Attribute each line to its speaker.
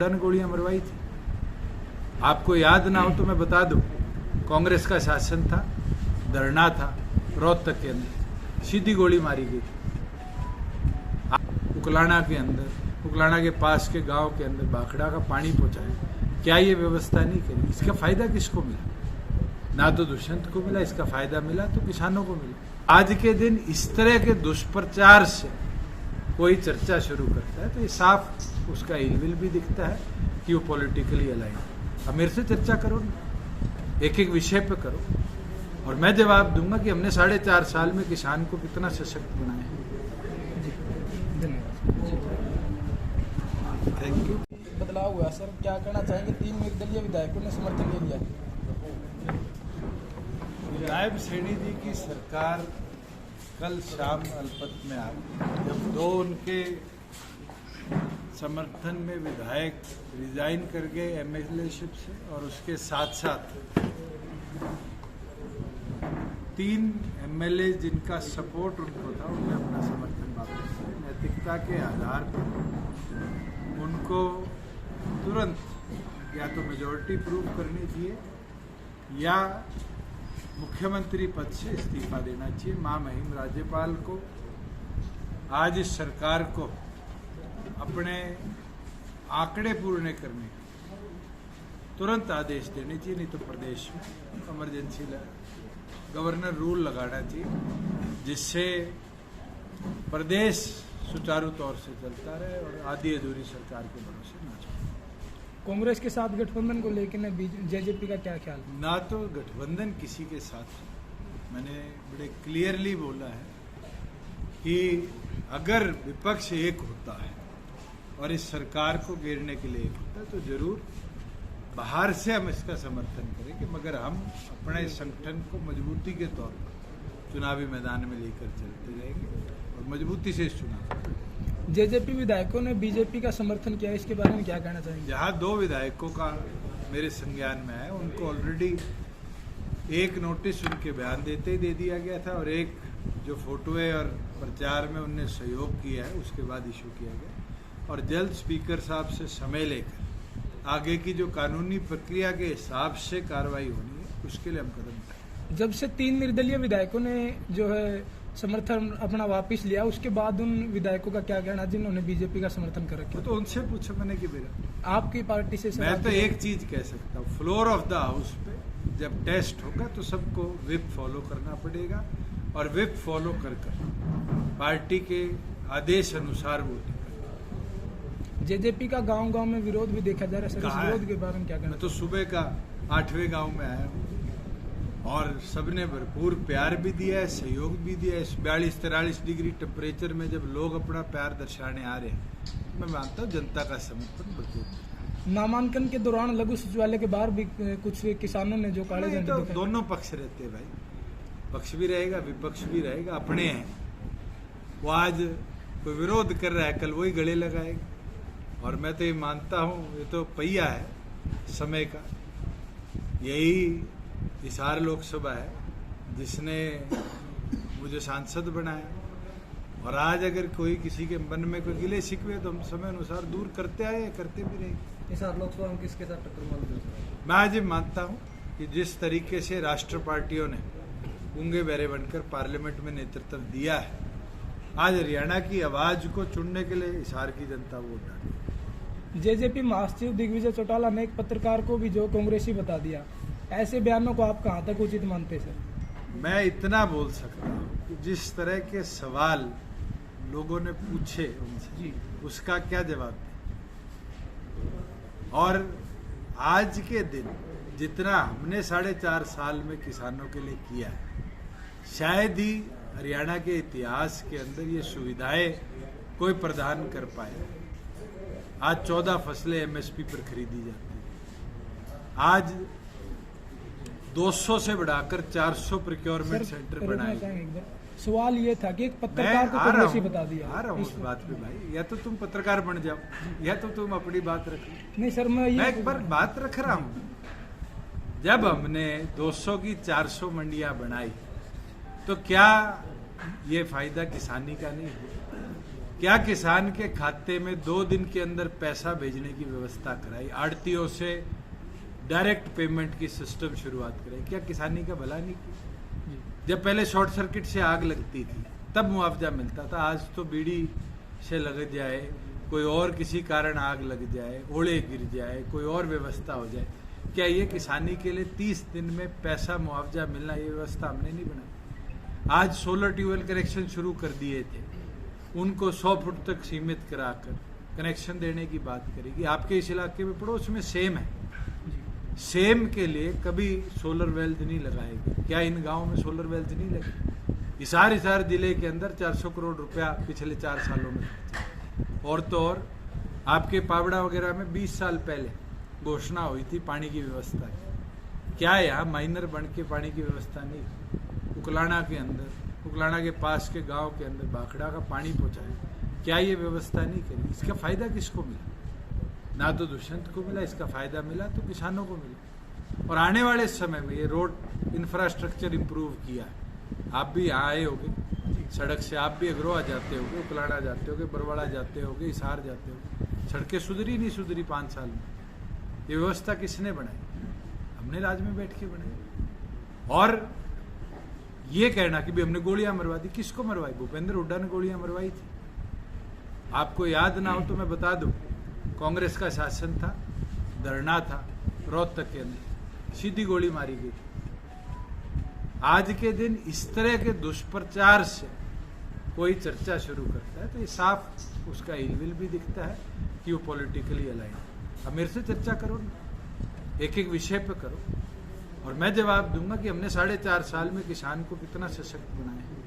Speaker 1: गोलियां मरवाई थी। आपको याद ना हो तो मैं बता दूं, कांग्रेस का शासन था, धरना था रोहतक के अंदर, सीधी गोली मारी गई थी। उकलाना के अंदर, उकलाना के पास के गांव के अंदर बाखड़ा का पानी पहुंचाया। क्या ये व्यवस्था नहीं करी? इसका फायदा किसको मिला? ना तो दुष्यंत को मिला, इसका फायदा मिला तो किसानों को मिला। आज के दिन इस तरह के दुष्प्रचार से कोई चर्चा शुरू करता है तो ये साफ उसका इलविल भी दिखता है कि वो पॉलिटिकली अलाइन। अब मेरे से चर्चा करो ना, एक एक विषय पे करो और मैं जवाब दूंगा कि हमने 4.5 साल में किसान को कितना सशक्त बनाया है। Thank you.
Speaker 2: बदलाव हुआ सर, क्या कहना चाहेंगे? 3 निर्दलीय विधायकों ने समर्थन ले लिया।
Speaker 1: नायब सेठी जी की सरकार कल शाम अल्पत में आ गई, जब 2 उनके समर्थन में विधायक रिजाइन कर गए एमएलएशिप से और उसके साथ साथ 3 एमएलए जिनका सपोर्ट उनको था उन्हें अपना समर्थन वापस किया। नैतिकता के आधार पर उनको तुरंत या तो मेजॉरिटी प्रूव करनी चाहिए या मुख्यमंत्री पद से इस्तीफा देना चाहिए। महामहिम राज्यपाल को आज इस सरकार को अपने आंकड़े पूर्ण करने का तुरंत आदेश देने चाहिए, नहीं तो प्रदेश में इमरजेंसी गवर्नर रूल लगाना चाहिए जिससे प्रदेश सुचारू तौर से चलता रहे और आधी अधूरी सरकार के भरोसे ना चले।
Speaker 2: कांग्रेस के साथ गठबंधन को लेकर जेजेपी का क्या ख्याल?
Speaker 1: ना तो गठबंधन किसी के साथ, मैंने बड़े क्लियरली बोला है कि अगर विपक्ष एक होता है और इस सरकार को घेरने के लिए एक होता है तो जरूर बाहर से हम इसका समर्थन करेंगे, मगर हम अपने संगठन को मजबूती के तौर पर चुनावी मैदान में लेकर चलते रहेंगे और मजबूती से इस चुनाव।
Speaker 2: जेजेपी विधायकों ने बीजेपी का समर्थन किया, इसके बारे में क्या कहना चाहेंगे?
Speaker 1: जहां 2 विधायकों का मेरे संज्ञान में है, उनको ऑलरेडी एक नोटिस उनके बयान देते ही दे दिया गया था और एक जो फोटोए और प्रचार में उनने सहयोग किया है उसके बाद इशू किया गया और जल्द स्पीकर साहब से समय लेकर आगे की जो कानूनी प्रक्रिया के हिसाब से कार्रवाई होनी है उसके लिए हम कदम उठाएंगे।
Speaker 2: जब से 3 निर्दलीय विधायकों ने जो है समर्थन अपना वापस लिया, उसके बाद उन विधायकों का क्या कहना जिन्होंने बीजेपी का समर्थन कर रखा?
Speaker 1: तो उनसे पूछो मैंने कि मेरा
Speaker 2: आपकी पार्टी से
Speaker 1: मैं तो एक चीज कह सकता हूँ, फ्लोर ऑफ द हाउस पे जब टेस्ट होगा तो सबको विप फॉलो करना पड़ेगा और विप फॉलो कर पार्टी के आदेश अनुसार वोटिंग करना।
Speaker 2: जेजेपी का गांव-गांव में विरोध भी देखा जा रहा है, इस विरोध के बारे में क्या कहना?
Speaker 1: मैं तो सुबह का 8वें गांव में आया हूँ और सबने भरपूर प्यार भी दिया है, सहयोग भी दिया है। 42-43 डिग्री टेम्परेचर में जब लोग अपना प्यार दर्शाने आ रहे हैं, मैं मानता हूँ जनता का समर्थन भरपूर।
Speaker 2: नामांकन के दौरान लघु सचिवालय के बाहर भी कुछ किसानों ने जो काले झंडे
Speaker 1: तो दोनों पक्ष रहते हैं भाई, पक्ष भी रहेगा विपक्ष भी रहेगा, अपने हैं। वो आज कोई विरोध कर रहा है, कल वही गले लगाएगा और मैं तो ये मानता हूँ ये तो पहिया है समय का। यही हिसार लोकसभा है जिसने मुझे सांसद बनाया और आज अगर कोई किसी के मन में कोई गिले शिकवे तो हम समय अनुसार दूर करते आए, करते भी रहेंगे।
Speaker 2: हिसार लोकसभा में किसके साथ टक्कर मानते हैं?
Speaker 1: मैं आज ये मानता हूँ कि जिस तरीके से राष्ट्र पार्टियों ने गूंगे बहरे बनकर पार्लियामेंट में नेतृत्व दिया है, आज हरियाणा की आवाज को चुनने के लिए हिसार की जनता वोट डाली।
Speaker 2: जेजेपी महासचिव दिग्विजय चौटाला ने एक पत्रकार को भी जो कांग्रेसी बता दिया, ऐसे बयानों को आप कहाँ तक उचित मानते हैं सर?
Speaker 1: मैं इतना बोल सकता हूँ कि जिस तरह के सवाल लोगों ने पूछे उनसे उसका क्या जवाब दें। और आज के दिन जितना हमने 4.5 साल में किसानों के लिए किया है, शायद ही हरियाणा के इतिहास के अंदर ये सुविधाएं कोई प्रदान कर पाए। आज 14 फसलें एमएसपी पर खरीदी जाती है, आज 200 से बढ़ाकर 400 प्रोक्योरमेंट सेंटर बनाए।
Speaker 2: सवाल ये था कि एक पत्रकार को कांग्रेसी बता दिया।
Speaker 1: आ रहा हूँ उस बात पे भाई, या तो तुम पत्रकार बन जाओ या तो तुम अपनी बात रखो।
Speaker 2: नहीं सर, मैं
Speaker 1: एक बार बात रख रहा हूँ। जब हमने 200 की 400 मंडियां बनाई तो क्या ये फायदा किसानी का नहीं हुआ? क्या किसान के खाते में 2 दिन के अंदर पैसा भेजने की व्यवस्था कराई, आड़तियों से डायरेक्ट पेमेंट की सिस्टम शुरुआत कराई। क्या किसानी का भला नहीं किया? जब पहले शॉर्ट सर्किट से आग लगती थी तब मुआवजा मिलता था, आज तो बीड़ी से लग जाए, कोई और किसी कारण आग लग जाए, ओले गिर जाए, कोई और व्यवस्था हो जाए, क्या ये किसानी के लिए 30 दिन में पैसा मुआवजा मिलना, ये व्यवस्था हमने नहीं बनाई। आज सोलर ट्यूबवेल कनेक्शन शुरू कर दिए थे, उनको 100 फुट तक सीमित कराकर कनेक्शन देने की बात करेगी। आपके इस इलाके में पड़ोस में सेम है, सेम के लिए कभी सोलर वेल्थ नहीं लगाएगी। क्या इन गांवों में सोलर वेल्थ नहीं लगी? हिसार जिले के अंदर 400 करोड़ रुपया पिछले 4 सालों में खर्चा। और तो और आपके पावड़ा वगैरह में 20 साल पहले घोषणा हुई थी पानी की व्यवस्था की। क्या यहाँ माइनर बन के पानी की व्यवस्था नहीं? उकलाना के अंदर, उकलाना के पास के गांव के अंदर बाखड़ा का पानी पहुंचाया, क्या ये व्यवस्था नहीं करी? इसका फायदा किसको मिला? ना तो दुष्यंत को मिला, इसका फायदा मिला तो किसानों को मिला। और आने वाले समय में ये रोड इंफ्रास्ट्रक्चर इंप्रूव किया है। आप भी यहाँ आए होगे, सड़क से आप भी अग्रोहा जाते होगे, उकलाना जाते होगे, बरवाड़ा जाते होगे, हिसार जाते होगे, सड़कें सुधरी नहीं सुधरी 5 साल में? ये व्यवस्था किसने बनाई? हमने राज में बैठ के बनाई। और ये कहना कि भी हमने गोलियां मरवा दी, किसको मरवाई? भूपेंद्र हुड्डा ने गोलियां मरवाई थी। आपको याद ना हो तो मैं बता दूं, कांग्रेस का शासन था, धरना था रोहतक के अंदर, सीधी गोली मारी गई। आज के दिन इस तरह के दुष्प्रचार से कोई चर्चा शुरू करता है तो ये साफ उसका इलविल भी दिखता है कि वो पॉलिटिकली अलाइन। अब मेरे से चर्चा करो ना, एक एक विषय पे करो और मैं जवाब दूंगा कि हमने 4.5 साल में किसान को कितना सशक्त बनाया है।